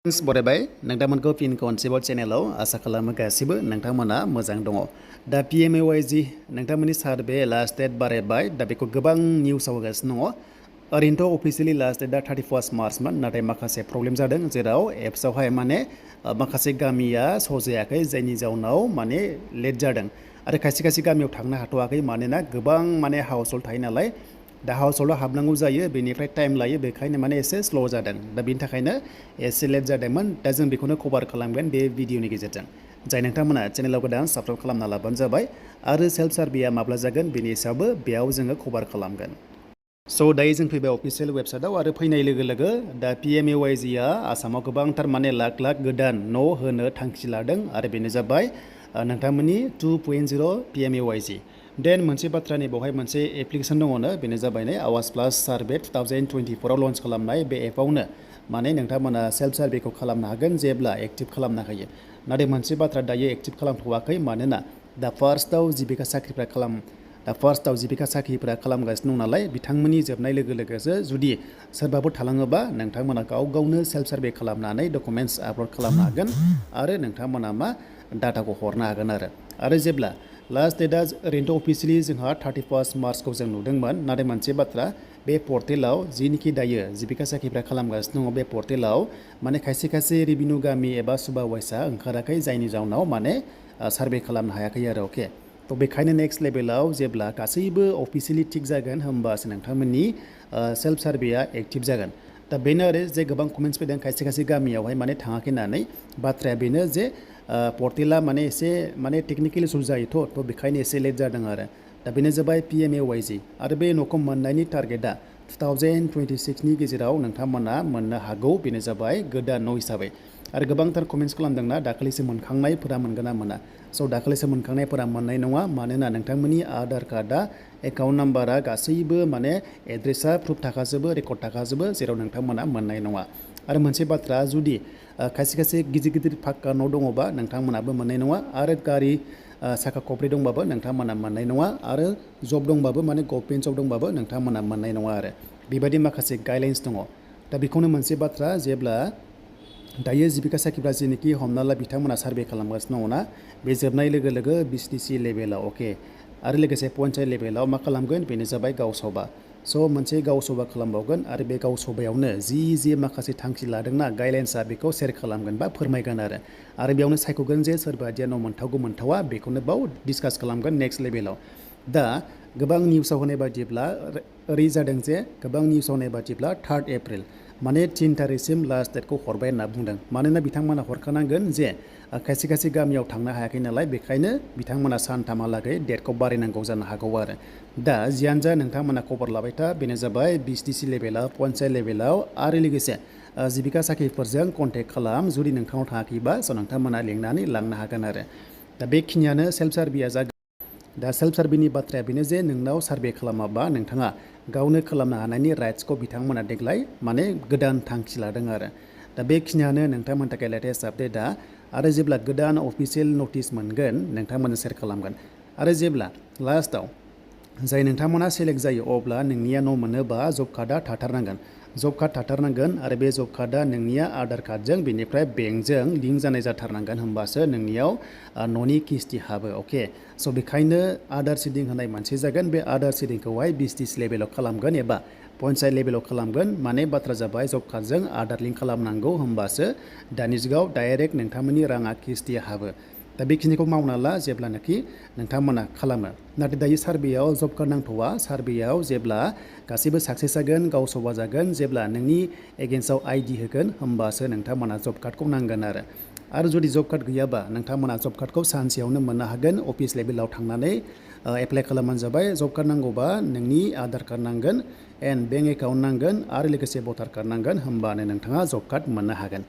बरायबाय नोंथांमोनखौ फिन खनसेबाव चेनेलाव आसा खालामो गासिबो नोंथांमोना मोजां दङ दा PMAY-G नोंथांमोननि सार्भे लास्ट डेट बारायबाय दा बेखौ गोबां निउसाव होगासिनो दङ ओरैनोथ' अफिसियेलि लास्ट डेटआ 31 मार्चमोन नाथाय माखासे प्रब्लेम जादों जेराव एप्सआवहाय माखासे गामिया सजायाखै जायनि जाउनाव लेट जादों आरो खायसे खायसे गामियाव थांनो हाथ'वाखै मानोना गोबां हाउस हल्ड थायो नालाय दा हाउस हल्डआव हाबनांगौ जायो बेनिफ्राय टाइम लायो बेखायनो एसे स्ल' जादों दा बेनि थाखायनो एसे लेट जादोंमोन दा जों बेखौनो कभार खालामगोन बे भिडिअनि गेजेरजों जाय नोंथांमोना चेनेलाव गोदान साबस्क्राइब खालामना लाबानो जाबाय आरो सेल्फ सार्भेया माब्ला जागोन बेनि सायावबो बेयाव जोङो कभार खालामगोन स' दायो जों फैबाय अफिसियेल वेबसाइटआव आरो फैनाय लोगो लोगो दा PMAY-Gआ आसामाव गोबांथार लाख लाख गोदान न' होनो थांखि लादों आरो बेनो जाबाय नोंथांमोननि 2.0 PMAY-G देन मोनसे बाथ्रानि बेवहाय मोनसे एप्लिकेसन दङनो बेनो जाबाय आवाज प्लास सार्भे 2024 आव लन्च खालामनाय बे एपआवनो नोंथांमोना सेल्फ सार्भेखौ खालामनो हागोन जेब्ला एक्टिभ खालामनो हायो नाथाय मोनसे बाथ्रा दायो एक्टिभ खालामथ'वाखै मानोना दा फार्स्टआव जिबिका साख्रिफ्रा खालामगासिनो दं नालाय बिथांमोननि जोबनाय लोगो लोगोसो जुदि सोरबाफोर थालाङोबा नोंथांमोना गावनो सेल्फ सार्भे खालामनानै डकुमेन्ट्स आपल'ड खालामनो हागोन आरो नोंथांमोना डाटाखौ हरनो हागोन आरो जेब्ला लास्ट डेटआ ओरैनोथ' अफिसियेलि जोंहा 31 मार्चखौ जों नुदोंमोन नाथाय मोनसे बाथ्रा बे पर्टेलाव जिनिखि दायो जिबिका साख्रिफ्रा खालामगासिनो दङ बे पर्टेलाव खायसे खायसे रेभिनिउ गामि एबा सुपारभाइजारआ ओंखाराखै जायनि जाउनाव सार्भे खालामनो हायाखै आरो अके थ' बेखायनो नेक्स्ट लेभेलाव जेब्ला गासैबो अफिसियेलि थिग जागोन होमबासो नोंथांमोननि सेल्फ सार्भेया एक्टिभ जागोन दा बेनो आरो जे गोबां कमेन्ट्स फैदों खायसे खायसे गामियावहाय थाङाखै होननानै बाथ्राया बेनो जे पर्टेला एसे टेकनिकेल इसु जायोथ' थ' बेखायनो एसे लेट जादों आरो दा बेनो जाबाय PMAY-G आरो बे न'खौ मोननायनि टारगेटआ 2026नि गेजेराव नोंथांमोना मोननो हागौ बेनो जाबाय गोदान न' हिसाबै आरो गोबांथार कमेन्ट्स खालामदोंना दाखालिसो मोनखांनायफोरा मोनगोन ना मोना स' दाखालिसो मोनखांनायफोरा मोननाय नङा मानोना नोंथांमोननि आधार कार्डआ एकाउन्ट नाम्बारा गासैबो एड्रेसा प्रुफ थाखाजोबो रेकर्ड थाखाजोबो जेराव नोंथांमोना मोननाय नङा आरो मोनसे बाथ्रा जुदि खायसे खायसे गिदिर गिदिर फाक्का न' दङबा नोंथांमोनाबो मोननाय नङा आरो गारि साखा खब्रै दंबाबो नोंथांमोना मोननाय नङा आरो जब दंबाबो गभर्नमेन्ट जब दंबाबो नोंथांमोना मोननाय नङा आरो बेबायदि माखासे गाइडलाइन्स दङ दा बेखौनो मोनसे बाथ्रा जेब्ला दायो जिबिका साख्रिफ्रा जेनोखि हमना ला बिथांमोना सार्भे खालामगासिनो दङना बे जोबनाय लोगो लोगो BCDC लेभेलाव अके आरो लोगोसे पन्चायत लेभेलाव मा खालामगोन बेनो जाबाय गावसभा स' मोनसे गावसभा खालामबावगोन आरो बे गावसभायावनो जि माखासे थांखि लादोंना गाइडलाइन्सआ बेखौ सेयार खालामगोन बा फोरमायगोन आरो बेयावनो सायख'गोन जे सोरबादिया न' मोनथावगौ मोनथावा बेखौनो बाव डिसकास खालामगोन नेक्स्ट लेभेलाव दा गोबां निउसाव होनाय बायदिब्ला ओरै जादों जे गोबां निउसाव होनाय बायदिब्ला 3 एप्रिल 3 थारिखसिम लास्ट डेटखौ हरबाय होनना बुंदों मानोना बिथांमोना हरखानांगोन जे खायसे खायसे गामियाव थांनो हायाखै नालाय बेखायनो बिथांमोना सानथामहालागै डेटखौ बारायनांगौ जानो हागौ आरो दा जियानो जा नोंथांमोना खबर लाबाय था बेनो जाबाय BCDC लेभेलाव पन्चायत लेभेलाव आरो लोगोसे जिबिका साख्रिफोरजों कन्टेक्ट खालाम जुदि नोंथांनाव थाङाखैबा स' नोंथांमोना लिंनानै लांनो हागोन आरो दा बेखिनियानो सेल्फ सार्भेया जागोन दा सेल्फ सार्भेनि बाथ्राया बेनो जे नोंनाव सार्भे खालामाबा नोंथाङा गावनो खालामनो हानायनि राइट्सखौ बिथांमोना देग्लाय गोदान थांखि लादों आरो दा बेखिनियानो नोंथांमोननि थाखाय लेटेस्ट आपडेटआ आरो जेब्ला गोदान अफिसियेल नटिस मोनगोन नोंथांमोननो शेयार खालामगोन आरो जेब्ला लास्टआव जाय नोंथांमोना सेलेक्ट जायो अब्ला नोंनिया न' मोनोबा जब कार्डआ थाथारनांगोन जब कार्ड थाथारनांगोन आरो बे जब कार्डआ नोंनिया आधार कार्डजों बेनिफ्राय बेंकजों लिंक जानाय जाथारनांगोन होमबासो नोंनियाव न'नि किस्ति हाबो अके स' बेखायनो आधार सिडिं होनाय मोनसे जागोन बे आधार सिडिंखौहाय BCDC लेभेलाव खालामगोन एबा पन्चायत लेभेलाव खालामगोन बाथ्रा जाबाय जब कार्डजों आधार लिंक खालामनांगौ होमबासो दानि जुगाव डाइरेक्ट नोंथांमोननि राङा किस्ति हाबो दा बेखिनिखौ मावना ला जेब्लानाखि नोंथांमोना खालामो नाथाय दायो सार्भेयाव जब कार्ड नांथ'वा सार्भेयाव जेब्ला गासैबो साक्सेस जागोन गावसभा जागोन जेब्ला नोंनि एगेन्स्टआव ID होगोन होमबासो नोंथांमोना जब कार्डखौ नांगोन आरो जुदि जब कार्ड गैयाबा नोंथांमोना जब कार्डखौ सानसेयावनो मोननो हागोन अफिस लेभेलाव थांनानै एप्लाइ खालामबानो जाबाय जब कार्ड नांगौबा नोंनि आधार कार्ड नांगोन एन्ड बेंक एकाउन्ट नांगोन आरो लोगोसे भटार कार्ड नांगोन होमबानो नोंथाङा जब कार्ड मोननो हागोन